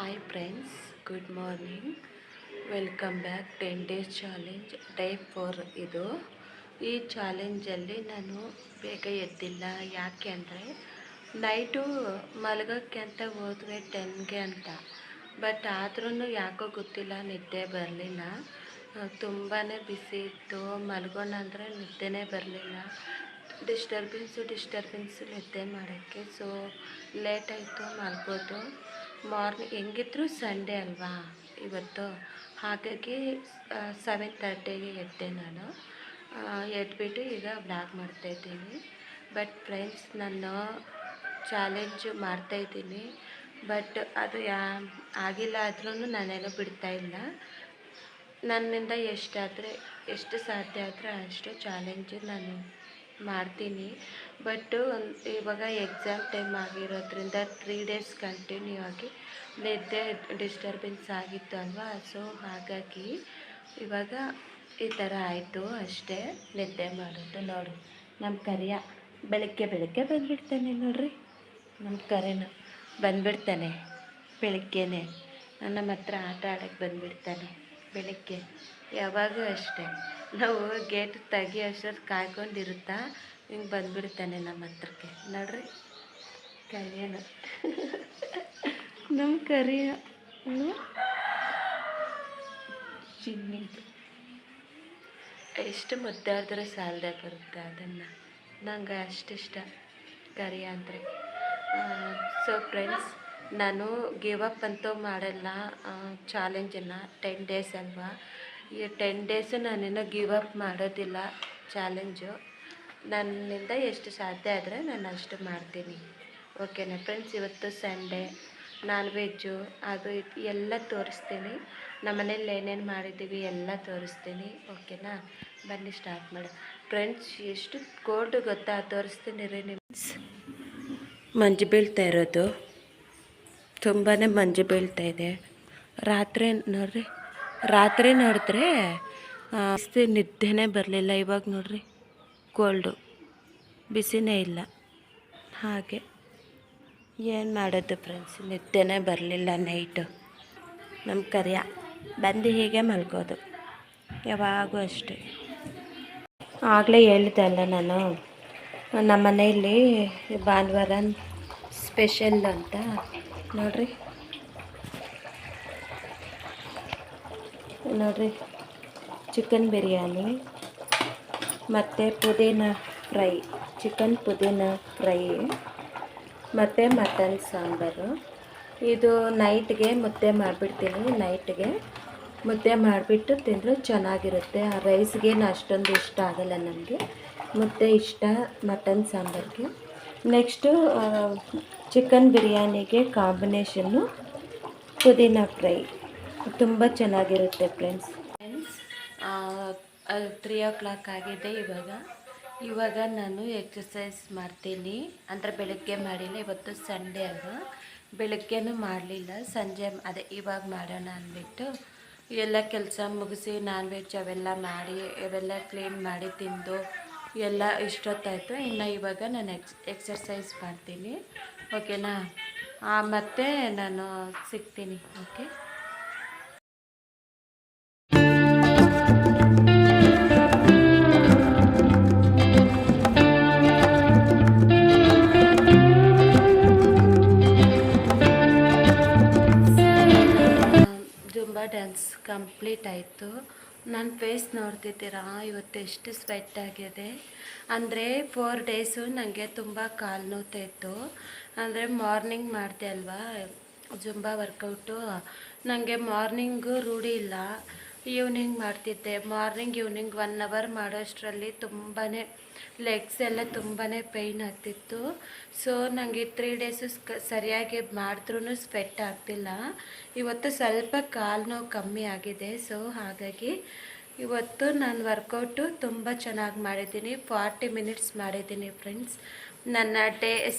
Hi friends, good morning. Welcome back 10 days challenge day 4 ಇದು. ಈ ಚಾಲೆಂಜಲ್ಲಿ ನಾನು ಬೇಗ ಎದ್ದಿಲ್ಲ. ಯಾಕೆ ಅಂದರೆ ನೈಟು ಮಲಗೋಕ್ಕೆ ಅಂತ ಹೋದ್ವಿ 10ಗೆ ಅಂತ. ಬಟ್ ಆದ್ರೂ ಯಾಕೋ ಗೊತ್ತಿಲ್ಲ, ನಿದ್ದೆ ಬರಲಿಲ್ಲ. ತುಂಬಾ ಬಿಸಿ ಇತ್ತು. ಮಲಗೋಣ ಅಂದರೆ ನಿದ್ದೆನೇ ಬರಲಿಲ್ಲ. ಡಿಸ್ಟರ್ಬೆನ್ಸು ನಿದ್ದೆ ಮಾಡೋಕ್ಕೆ. ಸೊ ಲೇಟ್ ಆಯಿತು ಮಲ್ಗೋದು. ಮಾರ್ನಿಂಗ್ ಹೆಂಗಿದ್ರು ಸಂಡೇ ಅಲ್ವಾ ಇವತ್ತು, ಹಾಗಾಗಿ 7:30ಗೆ ಎದ್ದೆ ನಾನು. ಎದ್ಬಿಟ್ಟು ಈಗ ಬ್ಲಾಗ್ ಮಾಡ್ತಾಯಿದ್ದೀನಿ. ಬಟ್ ಫ್ರೆಂಡ್ಸ್, ನಾನು ಚಾಲೆಂಜು ಮಾಡ್ತಾಯಿದ್ದೀನಿ. ಬಟ್ ಅದು ಆಗಿಲ್ಲ ಆದ್ರೂ ನಾನೇನೋ ಬಿಡ್ತಾಯಿಲ್ಲ. ನನ್ನಿಂದ ಎಷ್ಟು ಸಾಧ್ಯ ಆದರೆ ಅಷ್ಟು ಚಾಲೆಂಜು ನಾನು ಮಾಡ್ತೀನಿ. ಬಟ್ಟು ಇವಾಗ ಎಕ್ಸಾಮ್ ಟೈಮ್ ಆಗಿರೋದ್ರಿಂದ 3 ಡೇಸ್ ಕಂಟಿನ್ಯೂ ಆಗಿ ನಿದ್ದೆ ಡಿಸ್ಟರ್ಬೆನ್ಸ್ ಆಗಿತ್ತು ಅಲ್ವಾ. ಸೊ ಹಾಗಾಗಿ ಇವಾಗ ಈ ಥರ ಆಯಿತು ಅಷ್ಟೇ. ನಿದ್ದೆ ಮಾಡೋದು ನೋಡಿ. ನಮ್ಮ ಕರಿಯ ಬೆಳಗ್ಗೆ ಬಂದುಬಿಡ್ತಾನೆ ನೋಡ್ರಿ. ನಮ್ಮ ಕರೆನ ಬಂದುಬಿಡ್ತಾನೆ ಬೆಳಗ್ಗೆನೆ. ನಮ್ಮ ಹತ್ರ ಆಟ ಆಡೋಕ್ಕೆ ಬಂದುಬಿಡ್ತಾನೆ ಬೆಳಗ್ಗೆ. ಯಾವಾಗೂ ಅಷ್ಟೇ, ನಾವು ಗೇಟ್ ಅಷ್ಟೊತ್ತು ಕಾಯ್ಕೊಂಡಿರುತ್ತಾ ಹಿಂಗೆ ಬಂದುಬಿಡ್ತಾನೆ ನಮ್ಮ ಹತ್ರಕ್ಕೆ ನೋಡ್ರಿ. ಕರಿಯನ ನಮ್ಮ ಕರಿಯ ಚಿನ್ನಿದು ಎಷ್ಟು ಮುದ್ದಾಡಿದ್ರೆ ಸಾಲದೆ ಬರುತ್ತೆ. ಅದನ್ನು ನಂಗೆ ಅಷ್ಟಿಷ್ಟ ಕರಿಯ ಅಂದರೆ. ಸೊ ಫ್ರೆಂಡ್ಸ್, ನಾನು ಗಿವ್ ಅಪ್ ಅಂತೂ ಮಾಡಲ್ಲ. ಚಾಲೆಂಜನ್ನು 10 ಡೇಸ್ ಅಲ್ವಾ, ಈ 10 ಡೇಸು ನಾನೇನೋ ಗಿವ್ ಅಪ್ ಮಾಡೋದಿಲ್ಲ. ಚಾಲೆಂಜು ನನ್ನಿಂದ ಎಷ್ಟು ಸಾಧ್ಯ ಆದರೆ ನಾನು ಅಷ್ಟು ಮಾಡ್ತೀನಿ. ಓಕೆನಾ ಫ್ರೆಂಡ್ಸ್? ಇವತ್ತು ಸಂಡೇ, ನಾನ್ ವೆಜ್ಜು ಅದು ಇದು ಎಲ್ಲ ತೋರಿಸ್ತೀನಿ. ನಮ್ಮ ಮನೇಲಿ ಏನೇನು ಮಾಡಿದ್ದೀವಿ ಎಲ್ಲ ತೋರಿಸ್ತೀನಿ. ಓಕೆನಾ? ಬನ್ನಿ ಸ್ಟಾರ್ಟ್ ಮಾಡಿ ಫ್ರೆಂಡ್ಸ್. ಎಷ್ಟು ಕೋಲ್ಡ್ ಗೊತ್ತಾ, ತೋರಿಸ್ತೀನಿ ರೀ ನಿಮ್ಮ. ಮಂಜು ಬೀಳ್ತಾ ಇರೋದು, ತುಂಬಾ ಮಂಜು ಬೀಳ್ತಾ ಇದೆ. ರಾತ್ರಿ ನೋಡಿದ್ರೆ ನಿದ್ದೆನೇ ಬರಲಿಲ್ಲ. ಇವಾಗ ನೋಡ್ರಿ ಕೋಲ್ಡು, ಬಿಸಿನೇ ಇಲ್ಲ. ಹಾಗೆ ಏನು ಮಾಡೋದು ಫ್ರೆಂಡ್ಸ್, ನಿದ್ದೆನೇ ಬರಲಿಲ್ಲ ನೈಟು. ನಮ್ಮ ಕರಿಯ ಬಂದು ಹೀಗೆ ಮಲ್ಗೋದು ಯಾವಾಗೂ ಅಷ್ಟೇ. ಆಗಲೇ ಹೇಳಿದೆ ಅಲ್ಲ ನಾನು, ನಮ್ಮ ಮನೆಯಲ್ಲಿ ಭಾನುವಾರ ಸ್ಪೆಷಲ್ ಅಂತ. ನೋಡ್ರಿ ಚಿಕನ್ ಬಿರಿಯಾನಿ ಮತ್ತು ಚಿಕನ್ ಪುದೀನ ಫ್ರೈ ಮತ್ತು ಮಟನ್ ಸಾಂಬಾರು. ಇದು ನೈಟ್ಗೆ ಮುದ್ದೆ ಮಾಡಿಬಿಡ್ತೀನಿ. ನೈಟ್ಗೆ ಮುದ್ದೆ ಮಾಡಿಬಿಟ್ಟು ತಿಂದರೆ ಚೆನ್ನಾಗಿರುತ್ತೆ. ಆ ರೈಸ್ಗೇನು ಅಷ್ಟೊಂದು ಇಷ್ಟ ಆಗಲ್ಲ ನನಗೆ. ಮುದ್ದೆ ಇಷ್ಟ ಮಟನ್ ಸಾಂಬಾರಿಗೆ. ನೆಕ್ಸ್ಟು ಚಿಕನ್ ಬಿರಿಯಾನಿಗೆ ಕಾಂಬಿನೇಷನ್ನು ಪುದೀನ ಫ್ರೈ ತುಂಬ ಚೆನ್ನಾಗಿರುತ್ತೆ ಫ್ರೆಂಡ್ಸ್. 3 o'clock ಆಗಿದೆ ಇವಾಗ ನಾನು ಎಕ್ಸಸೈಸ್ ಮಾಡ್ತೀನಿ. ಅಂದರೆ ಬೆಳಗ್ಗೆ ಮಾಡಿಲ್ಲ, ಇವತ್ತು ಸಂಡೇ ಅಲ್ವಾ, ಬೆಳಗ್ಗೆನೂ ಮಾಡಲಿಲ್ಲ. ಸಂಜೆ ಇವಾಗ ಮಾಡೋಣ ಅಂದ್ಬಿಟ್ಟು ಎಲ್ಲ ಕೆಲಸ ಮುಗಿಸಿ ನಾನ್ ವೆಜ್ ಅವೆಲ್ಲ ಮಾಡಿ ಅವೆಲ್ಲ ಕ್ಲೀನ್ ಮಾಡಿ ತಿಂದು ಎಲ್ಲ ಇಷ್ಟೊತ್ತಾಯಿತು. ಇನ್ನು ಇವಾಗ ನಾನು ಎಕ್ಸರ್ಸೈಸ್ ಮಾಡ್ತೀನಿ. ಓಕೆನಾ? ಮತ್ತು ನಾನು ಸಿಗ್ತೀನಿ. ಓಕೆ. ಜುಂಬಾ ಡ್ಯಾನ್ಸ್ ಕಂಪ್ಲೀಟ್ ಆಯಿತು. ನನ್ನ ಫೇಸ್ ನೋಡ್ತಿದ್ದೀರಾ, ಇವತ್ತು ಎಷ್ಟು ಸ್ವೆಟ್ ಆಗಿದೆ ಅಂದರೆ 4 ಡೇಸು ನನಗೆ ತುಂಬ ಕಾಲು ನೋವ್ತಾಯಿತ್ತು. ಅಂದರೆ ಮಾರ್ನಿಂಗ್ ಮಾಡಿದೆ ಅಲ್ವಾ ಜುಂಬಾ ವರ್ಕೌಟು, ನನಗೆ ಮಾರ್ನಿಂಗು ರೂಢಿ ಇಲ್ಲ. ಈವ್ನಿಂಗ್ ಮಾಡ್ತಿದ್ದೆ. ಮಾರ್ನಿಂಗ್ ಈವ್ನಿಂಗ್ 1 hour ಮಾಡೋಷ್ಟರಲ್ಲಿ ತುಂಬಾ ಲೆಗ್ಸ್ ಎಲ್ಲ ತುಂಬಾ ಪೇಯ್ನ್ ಆಗ್ತಿತ್ತು. ಸೊ ನನಗೆ 3 ಡೇಸು ಸರಿಯಾಗಿ ಮಾಡಿದ್ರೂ ಸ್ವೆಟ್ ಆಗ್ತಿಲ್ಲ. ಇವತ್ತು ಸ್ವಲ್ಪ ಕಾಲು ನೋವು ಕಮ್ಮಿ ಆಗಿದೆ. ಸೊ ಹಾಗಾಗಿ ಇವತ್ತು ನಾನು ವರ್ಕೌಟು ತುಂಬ ಚೆನ್ನಾಗಿ ಮಾಡಿದ್ದೀನಿ. 40 ಮಿನಿಟ್ಸ್ ಮಾಡಿದ್ದೀನಿ ಫ್ರೆಂಡ್ಸ್. ನನ್ನ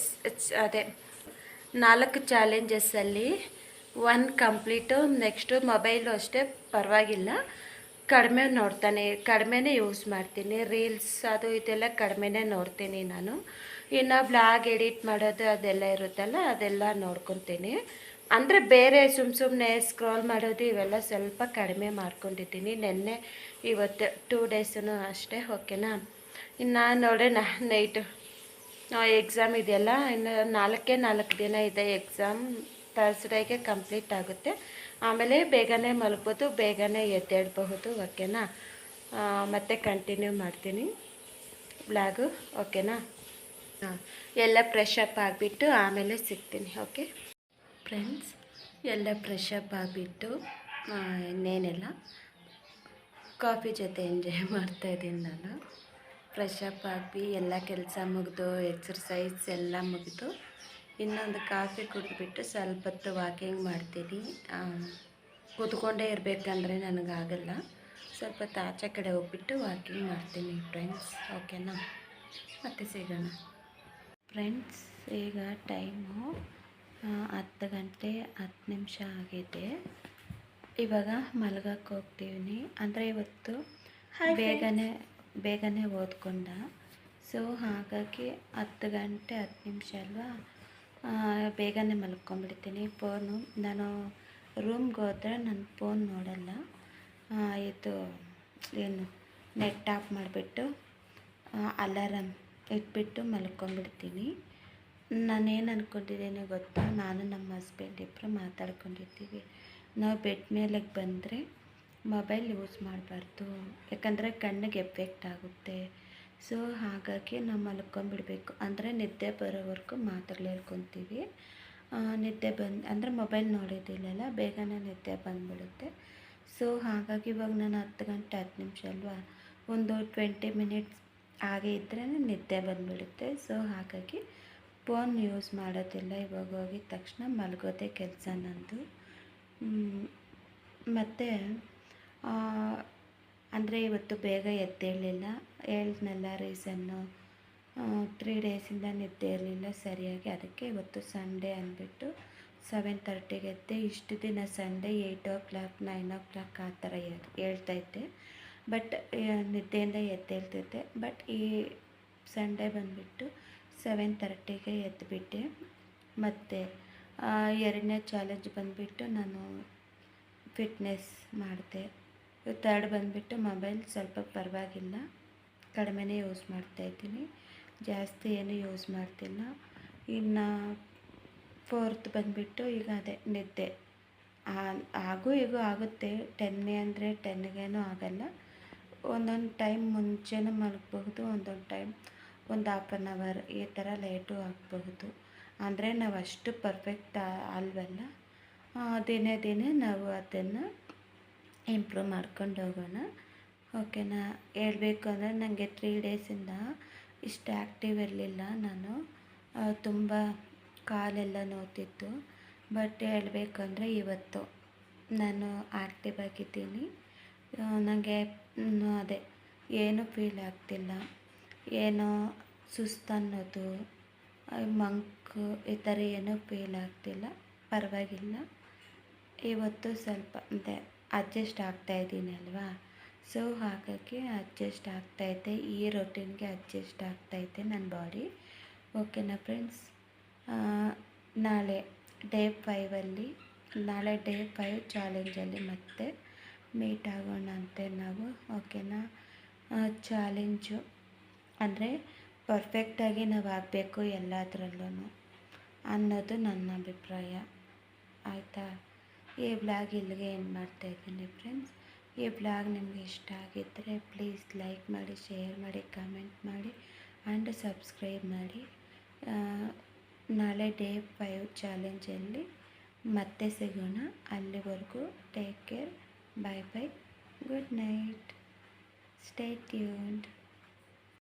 ಅದೇ 4 ಚಾಲೆಂಜಸ್ಸಲ್ಲಿ 1 ಕಂಪ್ಲೀಟು. ನೆಕ್ಸ್ಟು ಮೊಬೈಲು ಅಷ್ಟೇ ಪರವಾಗಿಲ್ಲ, ಕಡಿಮೆನೇ ಯೂಸ್ ಮಾಡ್ತೀನಿ. ರೀಲ್ಸ್ ಅದು ಇದೆಲ್ಲ ಕಡಿಮೆನೇ ನೋಡ್ತೀನಿ ನಾನು. ಇನ್ನು ಬ್ಲಾಗ್ ಎಡಿಟ್ ಮಾಡೋದು ಅದೆಲ್ಲ ಇರುತ್ತಲ್ಲ, ಅದೆಲ್ಲ ನೋಡ್ಕೊತೀನಿ. ಅಂದರೆ ಬೇರೆ ಸುಮ್ಮನೆ ಸ್ಕ್ರೋಲ್ ಮಾಡೋದು ಇವೆಲ್ಲ ಸ್ವಲ್ಪ ಕಡಿಮೆ ಮಾಡ್ಕೊಂಡಿದ್ದೀನಿ. ನೆನ್ನೆ ಇವತ್ತು 2 ಡೇಸೂ ಅಷ್ಟೇ. ಓಕೆನಾ. ಇನ್ನು ನೋಡಿ ನೈಟು ಎಕ್ಸಾಮ್ ಇದೆಯಲ್ಲ, ಇನ್ನು 4 ದಿನ ಇದೆ ಎಕ್ಸಾಮ್. ಥರ್ಸ್ಡೇಗೆ ಕಂಪ್ಲೀಟ್ ಆಗುತ್ತೆ. ಆಮೇಲೆ ಬೇಗನೆ ಮಲಗ್ಬೋದು, ಬೇಗನೆ ಎದ್ದೇಳಬಹುದು. ಓಕೆನಾ. ಮತ್ತೆ ಕಂಟಿನ್ಯೂ ಮಾಡ್ತೀನಿ ಬ್ಲಾಗು. ಓಕೆನಾ. ಹಾಂ, ಎಲ್ಲ ಫ್ರೆಶ್ ಅಪ್ ಆಗಿಬಿಟ್ಟು ಆಮೇಲೆ ಸಿಗ್ತೀನಿ. ಓಕೆ ಫ್ರೆಂಡ್ಸ್, ಎಲ್ಲ ಫ್ರೆಶ್ ಅಪ್ ಆಗಿಬಿಟ್ಟು ಇನ್ನೇನೆಲ್ಲ ಕಾಫಿ ಜೊತೆ ಎಂಜಾಯ್ ಮಾಡ್ತಾಯಿದ್ದೀನಿ ನಾನು. ಫ್ರೆಶ್ ಅಪ್ ಆಗಿ ಎಲ್ಲ ಕೆಲಸ ಮುಗಿದು ಎಕ್ಸರ್ಸೈಸ್ ಎಲ್ಲ ಮುಗಿದು ಇನ್ನೊಂದು ಕಾಫಿ ಕುಡಿದ್ಬಿಟ್ಟು ಸ್ವಲ್ಪ ಹೊತ್ತು ವಾಕಿಂಗ್ ಮಾಡ್ತೀನಿ. ಕೂತ್ಕೊಂಡೇ ಇರಬೇಕಂದ್ರೆ ನನಗಾಗಲ್ಲ. ಸ್ವಲ್ಪ ಹೊತ್ತು ಆಚೆ ಕಡೆ ಹೋಗ್ಬಿಟ್ಟು ವಾಕಿಂಗ್ ಮಾಡ್ತೀನಿ ಫ್ರೆಂಡ್ಸ್. ಓಕೆನಾ. ಮತ್ತೆ ಸಿಗೋಣ ಫ್ರೆಂಡ್ಸ್. ಈಗ ಟೈಮು 10 ಗಂಟೆ 10 ನಿಮಿಷ ಆಗಿದೆ. ಇವಾಗ ಮಲಗಕ್ಕೆ ಹೋಗ್ತೀವಿ. ಅಂದರೆ ಇವತ್ತು ಬೇಗನೆ ಓದ್ಕೊಂಡ. ಸೊ ಹಾಗಾಗಿ 10 ಗಂಟೆ 10 ನಿಮಿಷ ಅಲ್ವಾ, ಬೇಗನೆ ಮಲ್ಕೊಂಡ್ಬಿಡ್ತೀನಿ. ಫೋನು ನಾನು ರೂಮ್ಗೆ ಹೋದರೆ ನನ್ನ ಫೋನ್ ನೋಡಲ್ಲ. ಇದು ಏನು ನೆಟ್ ಆಫ್ ಮಾಡಿಬಿಟ್ಟು ಅಲಾರಮ್ ಇಟ್ಬಿಟ್ಟು ಮಲ್ಕೊಂಡ್ಬಿಡ್ತೀನಿ. ನಾನೇನು ಅಂದ್ಕೊಂಡಿದ್ದೀನಿ ಗೊತ್ತಾ, ನಾನು ನಮ್ಮ ಹಸ್ಬೆಂಡ್ ಇಬ್ಬರು ಮಾತಾಡ್ಕೊಂಡಿರ್ತೀವಿ. ನಾವು ಬೆಡ್ ಮೇಲೆ ಬಂದರೆ ಮೊಬೈಲ್ ಯೂಸ್ ಮಾಡಬಾರ್ದು, ಯಾಕಂದರೆ ಕಣ್ಣಿಗೆ ಎಫೆಕ್ಟ್ ಆಗುತ್ತೆ. ಸೊ ಹಾಗಾಗಿ ನಾವು ಮಲ್ಕೊಂಡ್ಬಿಡ್ಬೇಕು. ಅಂದರೆ ನಿದ್ದೆ ಬರೋವರೆಗೂ ಮಾತುಗಳು ಹೇಳ್ಕೊತೀವಿ. ನಿದ್ದೆ ಅಂದರೆ ಮೊಬೈಲ್ ನೋಡೋದಿಲ್ಲಲ್ಲ, ಬೇಗನೆ ನಿದ್ದೆ ಬಂದುಬಿಡುತ್ತೆ. ಸೊ ಹಾಗಾಗಿ ಇವಾಗ ನಾನು 10 ಗಂಟೆ 10 ನಿಮಿಷ ಅಲ್ವಾ, ಒಂದು 20 ಮಿನಿಟ್ಸ್ ಹಾಗೆ ಇದ್ದರೆ ನಿದ್ದೆ ಬಂದುಬಿಡುತ್ತೆ. ಸೊ ಹಾಗಾಗಿ ಫೋನ್ ಯೂಸ್ ಮಾಡೋದಿಲ್ಲ. ಇವಾಗ ಹೋಗಿದ ತಕ್ಷಣ ಮಲಗೋದೇ ಕೆಲಸ ನಂದು. ಮತ್ತು ಅಂದರೆ ಇವತ್ತು ಬೇಗ ಎದ್ದೇಳಲಿಲ್ಲ. ಹೇಳಿದ್ನಲ್ಲ ರೀಸನ್ನು, 3 ಡೇಸಿಂದ ನಿದ್ದೆ ಇರಲಿಲ್ಲ ಸರಿಯಾಗಿ. ಅದಕ್ಕೆ ಇವತ್ತು ಸಂಡೇ ಅಂದ್ಬಿಟ್ಟು 7:30ಗೆ ಎದ್ದೆ. ಇಷ್ಟು ದಿನ ಸಂಡೇ 8 o'clock 9 o'clock ಆ ಥರ ಹೇಳ್ತೈತೆ. ಬಟ್ ನಿದ್ದೆಯಿಂದ ಎದ್ದೇಳ್ತೈತೆ. ಬಟ್ ಈ ಸಂಡೇ ಬಂದುಬಿಟ್ಟು 7:30ಗೆ ಎದ್ದುಬಿಟ್ಟೆ. ಮತ್ತು 2ನೇ ಚಾಲೆಂಜ್ ಬಂದುಬಿಟ್ಟು ನಾನು ಫಿಟ್ನೆಸ್ ಮಾಡಿದೆ. 3rd ಬಂದುಬಿಟ್ಟು ಮೊಬೈಲ್ ಸ್ವಲ್ಪ ಪರವಾಗಿಲ್ಲ, ಕಡಿಮೆನೇ ಯೂಸ್ ಮಾಡ್ತಾಯಿದ್ದೀನಿ, ಜಾಸ್ತಿ ಏನೂ ಯೂಸ್ ಮಾಡ್ತಿಲ್ಲ. ಇನ್ನು 4th ಬಂದುಬಿಟ್ಟು ಈಗ ಅದೇ ನಿದ್ದೆ ಹಾಗೂ ಈಗೂ ಆಗುತ್ತೆ. 10 ಅಂದರೆ 10ಗೇನೂ ಆಗಲ್ಲ. ಒಂದೊಂದು ಟೈಮ್ ಮುಂಚೆನೂ ಮಲಗಬಹುದು, ಒಂದೊಂದು ಟೈಮ್ ಒಂದು ಹಾಫ್ ಆನ್ ಅವರ್ ಈ ಥರ ಲೇಟು ಆಗಬಹುದು. ಅಂದರೆ ನಾವು ಅಷ್ಟು ಪರ್ಫೆಕ್ಟ್ ಅಲ್ವಲ್ಲ. ದಿನೇ ನಾವು ಅದನ್ನು ಇಂಪ್ರೂವ್ ಮಾಡ್ಕೊಂಡು ಹೋಗೋಣ. ಓಕೆನಾ. ಹೇಳಬೇಕು ಅಂದರೆ ನನಗೆ 3 ಡೇಸಿಂದ ಇಷ್ಟು ಆ್ಯಕ್ಟಿವ್ ಇರಲಿಲ್ಲ ನಾನು. ತುಂಬ ಕಾಲೆಲ್ಲ ನೋವ್ತಿತ್ತು. ಬಟ್ ಹೇಳಬೇಕಂದ್ರೆ ಇವತ್ತು ನಾನು ಆ್ಯಕ್ಟಿವ್ ಆಗಿದ್ದೀನಿ. ನನಗೆ ಅದೇ ಏನೂ ಫೀಲ್ ಆಗ್ತಿಲ್ಲ. ಏನೋ ಸುಸ್ತನ್ನೋದು, ಮಂಕು ಈ ಥರ ಏನೂ ಫೀಲ್ ಆಗ್ತಿಲ್ಲ. ಪರವಾಗಿಲ್ಲ. ಇವತ್ತು ಸ್ವಲ್ಪ ಅಂದರೆ ಅಡ್ಜಸ್ಟ್ ಆಗ್ತಾಯಿದ್ದೀನಿ ಅಲ್ವಾ. ಸೊ ಹಾಗಾಗಿ ಅಡ್ಜಸ್ಟ್ ಆಗ್ತಾಯಿದೆ. ಈ ರೊಟೀನ್ಗೆ ಅಡ್ಜಸ್ಟ್ ಆಗ್ತಾಯಿದೆ ನನ್ನ ಬಾಡಿ. ಓಕೆನಾ ಫ್ರೆಂಡ್ಸ್. ನಾಳೆ ಡೇ 5 ನಾಳೆ ಡೇ 5 ಚಾಲೆಂಜಲ್ಲಿ ಮತ್ತೆ ಮೀಟ್ ಆಗೋಣ ಅಂತೆ ನಾವು. ಓಕೆನಾ. ಚಾಲೆಂಜು ಅಂದರೆ ಪರ್ಫೆಕ್ಟಾಗಿ ನಾವು ಆಗಬೇಕು ಎಲ್ಲದರಲ್ಲೂ ಅನ್ನೋದು ನನ್ನ ಅಭಿಪ್ರಾಯ. ಆಯಿತಾ. ಈ ಬ್ಲಾಗ್ ಇಲ್ಲಿಗೆ ಏನು ಮಾಡ್ತಾಯಿದ್ದೀನಿ ಫ್ರೆಂಡ್ಸ್. ಈ ಬ್ಲಾಗ್ ನಿಮಗೆ ಇಷ್ಟ ಆಗಿದ್ದರೆ ಪ್ಲೀಸ್ ಲೈಕ್ ಮಾಡಿ, ಶೇರ್ ಮಾಡಿ, ಕಮೆಂಟ್ ಮಾಡಿ ಆ್ಯಂಡ್ ಸಬ್ಸ್ಕ್ರೈಬ್ ಮಾಡಿ. ನಾಳೆ ಡೇ 5 ಚಾಲೆಂಜಲ್ಲಿ ಮತ್ತೆ ಸಿಗೋಣ. ಅಲ್ಲಿವರೆಗೂ take care. Bye bye. Good night. Stay tuned.